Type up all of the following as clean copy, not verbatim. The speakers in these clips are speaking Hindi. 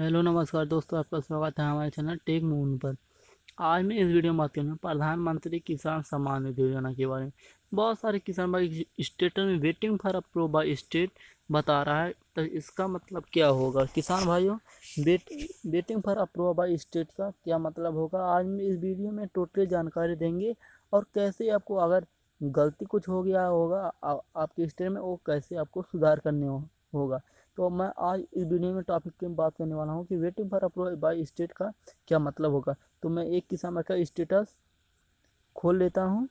हेलो नमस्कार दोस्तों, आपका स्वागत है हमारे चैनल टेक मून पर। आज मैं इस वीडियो में बात करूँगा प्रधानमंत्री किसान सम्मान निधि योजना के बारे में। बहुत सारे किसान भाई स्टेटस में waiting for approve by state बता रहा है, तो इसका मतलब क्या होगा किसान भाइयों? Waiting for approve by state का क्या मतलब होगा, आज मैं इस वीडियो में टोटली जानकारी देंगे। और कैसे आपको अगर गलती कुछ हो गया होगा आपके स्टेट में, वो कैसे आपको सुधार करने होगा। तो मैं आज इस वीडियो में टॉपिक की बात करने वाला हूँ कि waiting for approval by state का क्या मतलब होगा। तो मैं एक किसान का स्टेटस खोल लेता हूँ।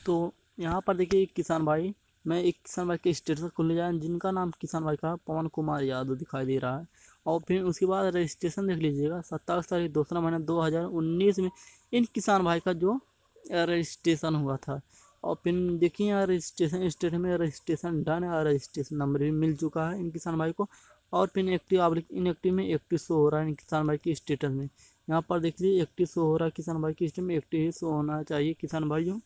तो यहाँ पर देखिए मैं एक किसान भाई के स्टेटस खोल लिया है, जिनका नाम किसान भाई का पवन कुमार यादव दिखाई दे रहा है। और फिर उसके बाद रजिस्ट्रेशन देख लीजिएगा, 27 तारीख दूसरा महीना 2019 में इन किसान भाई का जो रजिस्ट्रेशन हुआ था। और फिर देखिए यहाँ रजिस्ट्रेशन स्टेट में रजिस्ट्रेशन डन है और रजिस्ट्रेशन नंबर भी मिल चुका है इन किसान भाई को। और फिर एक्टिव इनएक्टिव में एक्टिव शो हो रहा है इन किसान भाई के स्टेटस में। यहाँ पर देख लीजिए एक्टिव शो हो रहा है किसान भाई के स्टेटस में, एक्टिव ही शो होना चाहिए किसान भाइयों।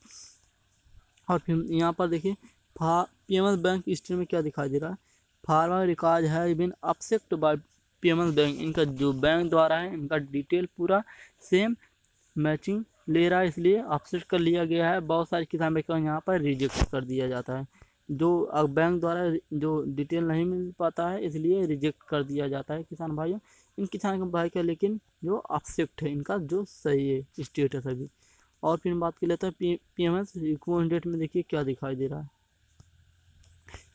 और फिर यहाँ पर देखिए पीएमएस बैंक स्टेट में क्या दिखाई दे रहा है, फार्मर रिकॉर्ड है बिन अपसेक्ट बाय पीएमएस बैंक। इनका जो बैंक द्वारा है, इनका डिटेल पूरा सेम मैचिंग ले रहा है, इसलिए अपसेट कर लिया गया है। बहुत सारे किसान भाई का यहाँ पर रिजेक्ट कर दिया जाता है, जो बैंक द्वारा जो डिटेल नहीं मिल पाता है, इसलिए रिजेक्ट कर दिया जाता है किसान भाइयों। इन किसान भाई का लेकिन जो अपसेक्ट है इनका जो सही है स्टेटस अभी। और फिर बात कर लेते हैं पीएमएस रिस्पॉन्स डेट में, देखिए क्या दिखाई दे रहा है।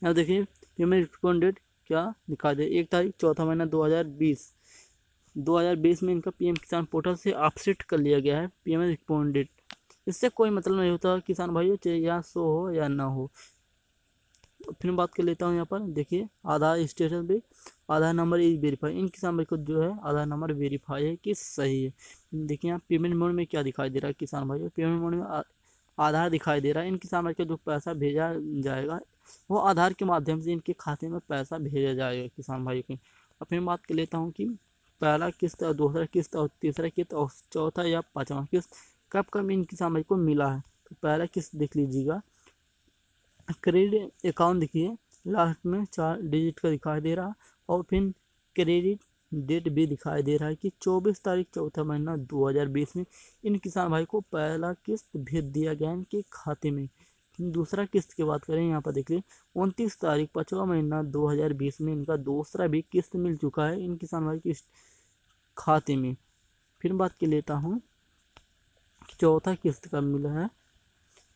यहाँ देखिए पीएमएस रिस्पॉन्स डेट क्या दिखाई दे, 1 तारीख चौथा महीना 2020 में इनका पीएम किसान पोर्टल से अपसेट कर लिया गया है पीएमएस रिस्पॉन्स डेट। इससे कोई मतलब नहीं होता किसान भाइयों, चाहे यहाँ शो हो या ना हो। फिर बात कर लेता हूँ यहाँ पर देखिए आधार स्टेटस भी, आधार नंबर इज वेरीफाई। इन किसान भाई को जो है आधार नंबर वेरीफाई है कि सही है। देखिए यहाँ पेमेंट मोड में क्या दिखाई दे रहा है किसान भाई, पेमेंट मोड में आधार दिखाई दे रहा है। इन किसान भाई का जो पैसा भेजा जाएगा वो आधार के माध्यम से इनके खाते में पैसा भेजा जाएगा किसान भाई की। और फिर बात कर लेता हूँ कि पहला किस्त और दूसरा किस्त और तीसरा किस्त और चौथा या पाँचवा किस्त कब कब इन किसान भाई को मिला है। तो पहला किस्त देख लीजिएगा, क्रेडिट अकाउंट देखिए लास्ट में 4 डिजिट का दिखाई दे रहा। और फिर क्रेडिट डेट भी दिखाई दे रहा है कि 24 तारीख चौथा महीना 2020 में इन किसान भाई को पहला किस्त भेज दिया गया इनके खाते में। दूसरा किस्त की बात करें, यहाँ पर देखिए 29 तारीख 5वां महीना 2020 में इनका दूसरा भी किस्त मिल चुका है इन किसान भाई के खाते में। फिर बात कर लेता हूँ कि चौथा किस्त कब मिला है,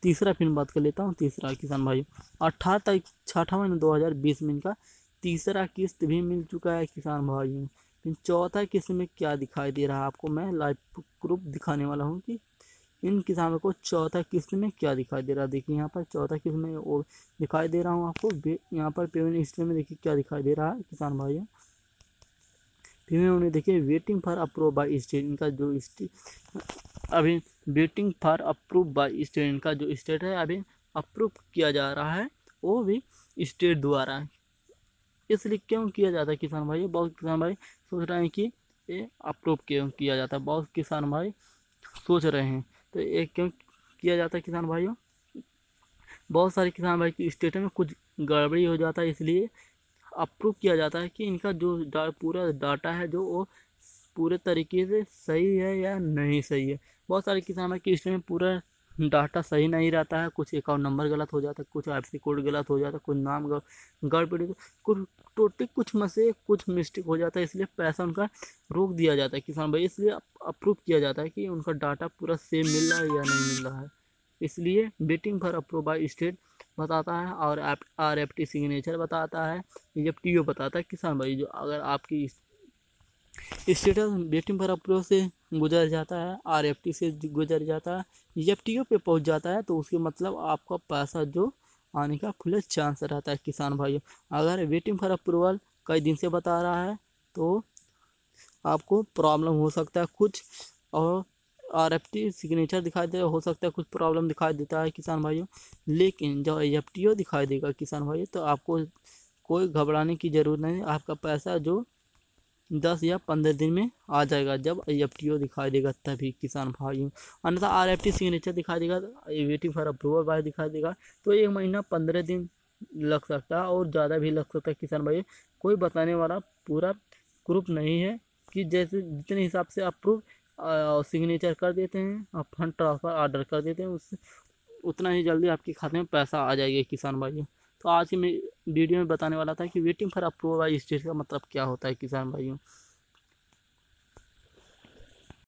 तीसरा फिर बात कर लेता हूँ तीसरा किसान भाई 18 तारीख 6वां महीना 2020 में इनका तीसरा किस्त भी मिल चुका है किसान भाइयों। फिर चौथा किस्त में क्या दिखाई दे रहा है आपको मैं लाइव प्रूफ दिखाने वाला हूँ कि इन किसानों को चौथा किस्त में क्या दिखाई दे रहा है। देखिए यहाँ पर चौथा किस्त में और दिखाई दे रहा हूँ आपको, यहाँ पर पेमेंट हिस्ट्री में देखिए क्या दिखाई दे रहा है किसान भाइयों। फिर में उन्हें देखिए waiting for approve by state, इनका जो अभी waiting for approve by state, इनका जो स्टेट है अभी अप्रूव किया जा रहा है, वो भी स्टेट द्वारा। इसलिए क्यों किया जाता है किसान भाई, बहुत किसान भाई सोच रहे हैं कि ये अप्रूव क्यों किया जाता है, बहुत किसान भाई सोच रहे हैं। तो ये क्यों किया जाता है किसान भाइयों, बहुत सारे किसान भाई की स्टेट में कुछ गड़बड़ी हो जाता है, इसलिए अप्रूव किया जाता है कि इनका जो पूरा डाटा है जो वो पूरे तरीके से सही है या नहीं सही है। बहुत सारे किसान भाई की हिस्ट्री में पूरा डाटा सही नहीं रहता है, कुछ अकाउंट नंबर गलत हो जाता है, कुछ आईएफएससी कोड गलत हो जाता है, कुछ नाम गड़बड़ी, कुछ टोटल कुछ में से कुछ मिस्टेक हो जाता है, इसलिए पैसा उनका रोक दिया जाता है किसान भाई। इसलिए अप्रूव किया जाता है कि उनका डाटा पूरा सेम मिल रहा है या नहीं मिल रहा है, इसलिए waiting for approve by state बताता है। और आरएफटी सिग्नेचर बताता है, एफटीओ बताता है किसान भाई। जो अगर आपकी स्टेटस वेटिंग फॉर अप्रूव से गुजर जाता है, आरएफटी से गुजर जाता है, एफटीओ पे पहुंच जाता है, तो उसके मतलब आपका पैसा जो आने का फुल चांस रहता है किसान भाइयों। अगर वेटिंग फॉर अप्रूवल कई दिन से बता रहा है तो आपको प्रॉब्लम हो सकता है कुछ, और आरएफटी सिग्नेचर दिखाई दे हो सकता है कुछ प्रॉब्लम दिखाई देता है किसान भाइयों। लेकिन जब एफटीओ दिखाई देगा किसान भाइयों तो आपको कोई घबराने की ज़रूरत नहीं, आपका पैसा जो 10 या 15 दिन में आ जाएगा जब एफटीओ दिखाई देगा तभी किसान भाइयों। अन्यथा आरएफटी सिग्नेचर दिखाई देगा, वेटिंग फॉर अप्रूवल बाय दिखाई देगा, तो 1 महीना 15 दिन लग सकता है और ज़्यादा भी लग सकता है किसान भाई। कोई बताने वाला पूरा प्रूफ नहीं है कि जैसे जितने हिसाब से आप प्रूफ सिग्नेचर कर देते हैं, आप फंड ट्रांसफ़र ऑर्डर कर देते हैं, उससे उतना ही जल्दी आपके खाते में पैसा आ जाएगा किसान भाइयों। तो आज की मैं वीडियो में बताने वाला था कि waiting for approval by state का मतलब क्या होता है किसान भाइयों।